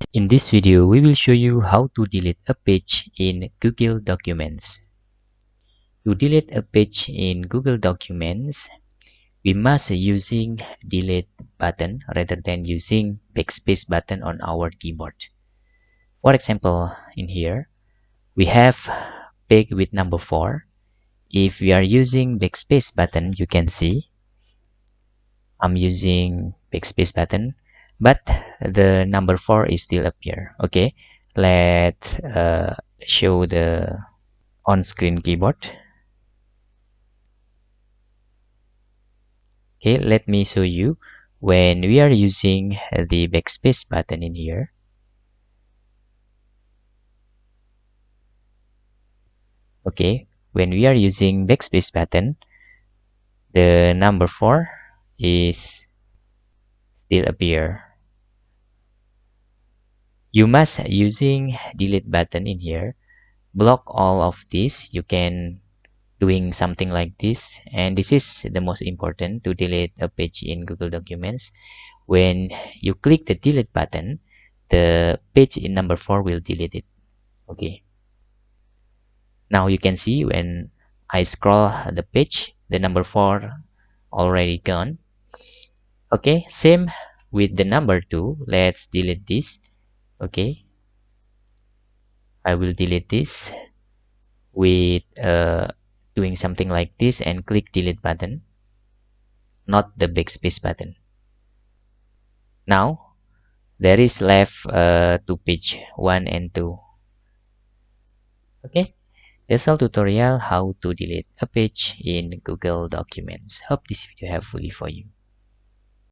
In this video, we will show you how to delete a page in Google Documents. To delete a page in Google Documents, we must using delete button rather than using backspace button on our keyboard. For example, in here, we have page with number 4. If we are using backspace button, you can see I'm using backspace button, but the number 4 is still appear. Okay, let's show the on-screen keyboard. Okay, let me show you when we are using the backspace button in here. Okay, when we are using backspace button, the number 4 is still appear. You must using delete button in here, block all of this. You can doing something like this, and this is the most important to delete a page in Google Documents. When you click the delete button, the page in number 4 will delete it. Okay, now you can see when I scroll the page, the number 4 already gone. Okay, same with the number 2. Let's delete this. Okay, I will delete this with doing something like this and click delete button, not the backspace button. Now there is left to page 1 and 2. Okay, that's all tutorial how to delete a page in Google Documents. Hope this video helpful for you.